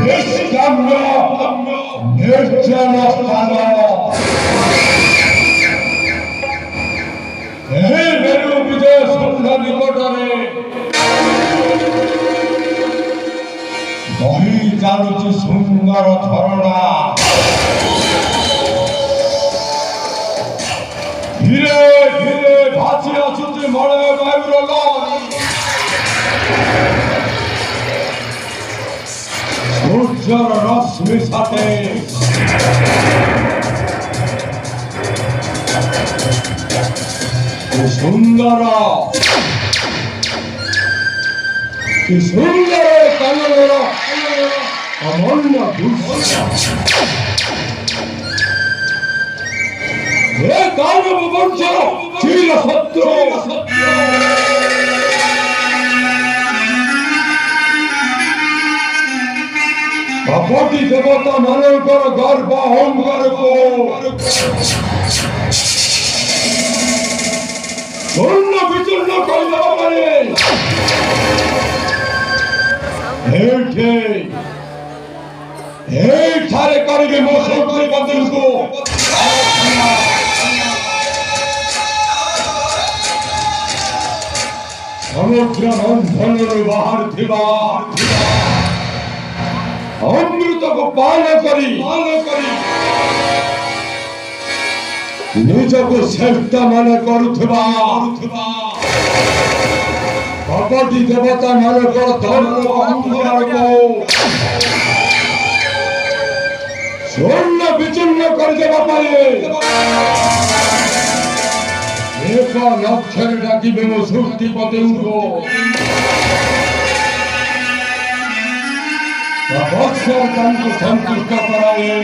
নিষ্কাম্য নির্জন স্থান ଏହି ମେରୁ ବିଜୟ ସନ୍ଧ୍ୟା ନିକଟରେ ବହି ଚାଲୁଛି ସୁନ୍ଦର ଝରଣା। ଧୀରେ ଧୀରେ ଭାସି ଆସୁଛି ମଳୟ ବାୟୁର ଲହରୀ। ସୂର୍ଯ୍ୟର ରଶ୍ମି ସାଥେ ସୁନ୍ଦର କି ସୁନ୍ଦର କାନନର ଅମୂଲ୍ୟ ଦୃଶ୍ୟ। ଏ ଦାନବ ବଂଶର ଚିର ଶତ୍ରୁ କପଟି ଦେବତା ମାନଙ୍କର ଗର୍ବ ଅହଙ୍କାରକୁ ପୂର୍ଣ୍ଣ ବିଚୂର୍ଣ୍ଣ କରିଦେବା ପାଇଁ ଏଇଠାରେ କରିବି ମୋ ଶକ୍ତି ବନ୍ଧୁଙ୍କୁ ସମୁଦ୍ର ମନ୍ଥନରୁ ବାହାରୁଥିବା ଅମୃତକୁ ପାନ କରି ନିଜକୁ ଶ୍ରେଷ୍ଠ ମନେ କରୁଥିବା କପଟି ଦେବତା ମାନଙ୍କର ଧର୍ମ ଅହଙ୍କାରକୁ ସ୍ୱର୍ଣ୍ଣ ବିଚୂର୍ଣ୍ଣ କରିଦେବା ପାଇଁ ଏକ ଲକ୍ଷ୍ୟରେ ଡାକିବେ ମୋ ସୃଷ୍ଟିପତିଙ୍କୁ। ତାଙ୍କୁ ସନ୍ତୁଷ୍ଟ କରାଏ।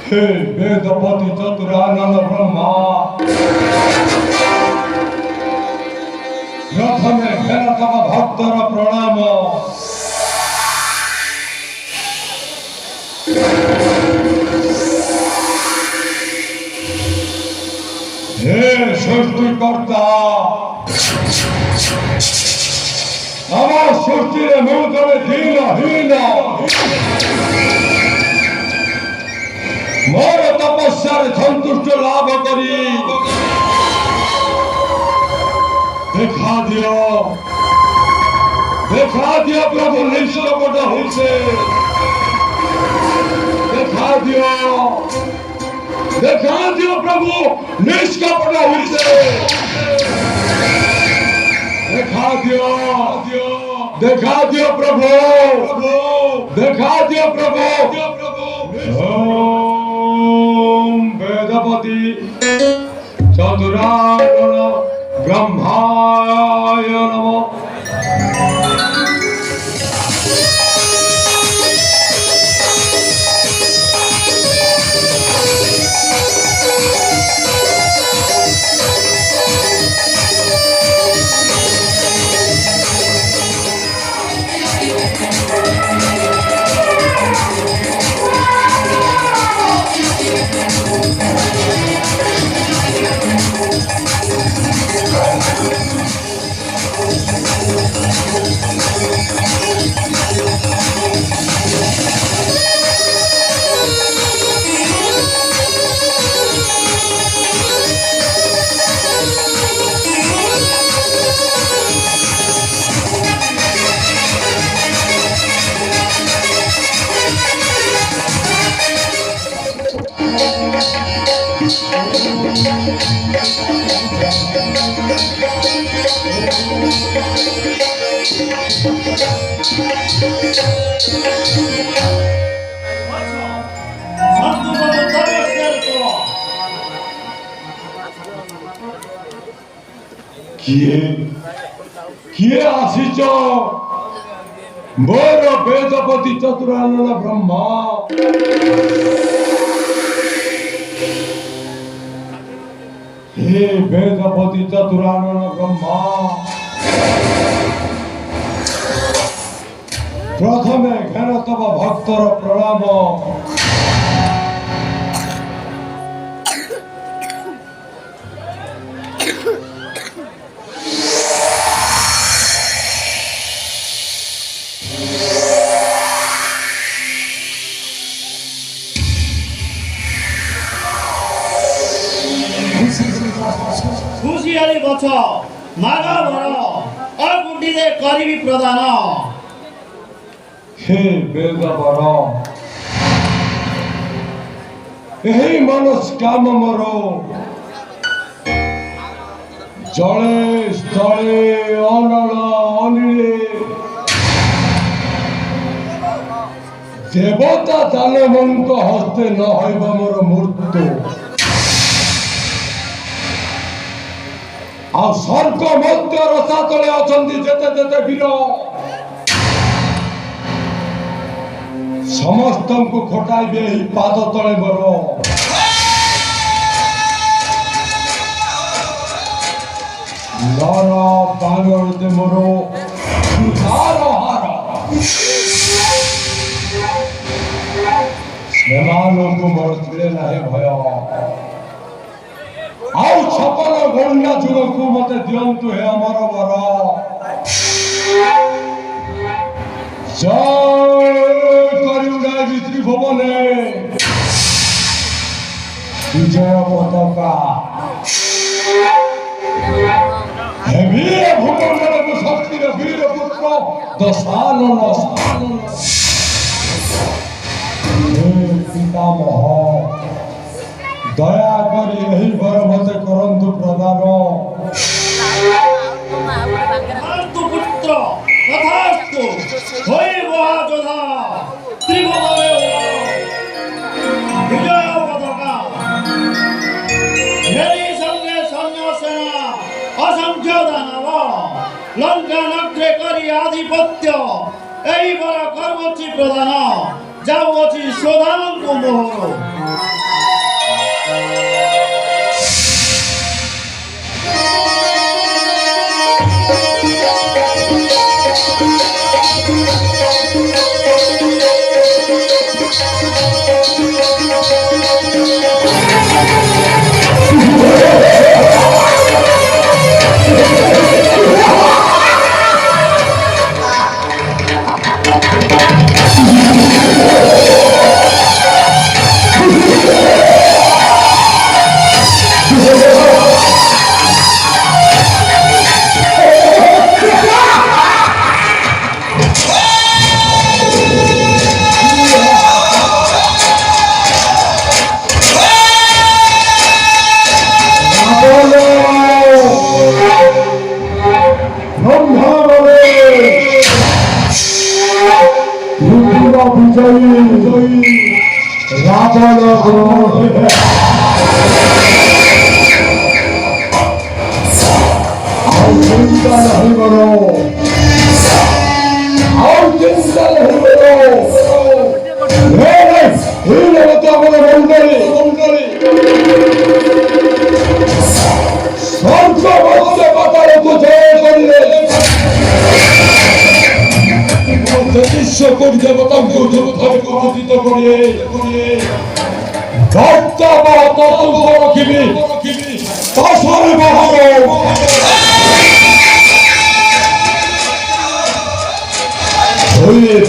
हे वेदपति चतुरानन ब्रह्मा प्रथमे हेर तव भक्तर प्रणाम। हे सृष्टिकर्ता আমার সৃষ্টির মূলতলে দীনহীন মোর তপস্যার সন্তুষ্ট লাভ করি দেখা দিও প্রভু নিষ্কপট হইছে। দেখা দিও প্রভু নিষ্কপট হইছে। देखा दियो प्रभु ओम वेदपति चतुरानन ब्रह्माय नमः। किए आसीच मोर वेदपति चतुरानन ब्रह्मा हे वेदपति चतुरानन ब्रह्मा प्रथमे घेन तब भक्तर प्रणाम ପଛ ମାଗ ବର ଅକୁଣ୍ଠିରେ କରିବି ପ୍ରଦାନ। ହେ ବେଦବର ଏହି ମନସ୍କାମ ମୋର ଜଳେ ସ୍ଥଳେ ଅନଳ ଅନିଳେ ଦେବତା ଦାନବଙ୍କ ହସ୍ତେ ନ ହଇବ ମୋର ମୃତ୍ୟୁ। ଆଉ ସ୍ୱର୍ଗ ମଧ୍ୟ ରସା ତଳେ ଅଛନ୍ତି ଯେତେ ଯେତେ ବୀର ସମସ୍ତଙ୍କୁ ଖଟାଇବେ ଏହି ପାଦ ତଳେ ମୋର। ନର ପାଗଳତେ ମୋର ହାର ହାର ସେମାନଙ୍କୁ ମୋର ଥିଲେ ନାହିଁ ଭୟ। ଆଉ ଛପନ ଗଣ୍ଡା ଯୁଗକୁ ମତେ ଦିଅନ୍ତୁ ହେ ଅମର ବର। ଜୟ କରି ଉଡ଼ାଇବି ତ୍ରିଭୁବନେ ବିଜୟ ପତାକା। हे वीर भूमंडल को शक्ति वीर पुत्र दशानन पितामह दया कर यही वर मते करंतु प्रदान। पुत्र तथास्तु होई महायोधा त्रिभुवने विजय पताका। मेरी संगे सैन्य सेना असंख्य दानव लंका नग्रे करी आधिपत्य एही बर कर्मची प्रदान जाऊँची स्वधानଙ୍କୁ मोहर।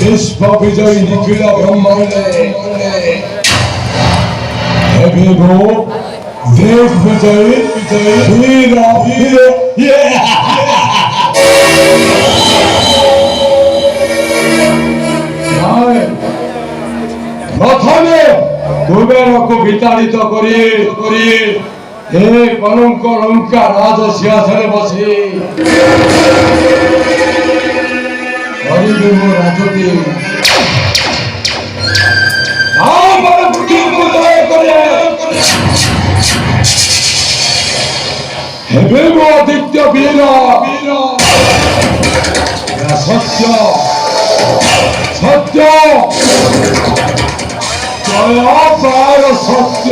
विश्व विजय निखिल ब्रह्मांडे देव विजय वीर प्रथमे कुबेर को विताड़ित करी हे कलंक लंका राज सिंहासने बसी राजती आदित्य वीर सत्य सत्य जयापार सत्य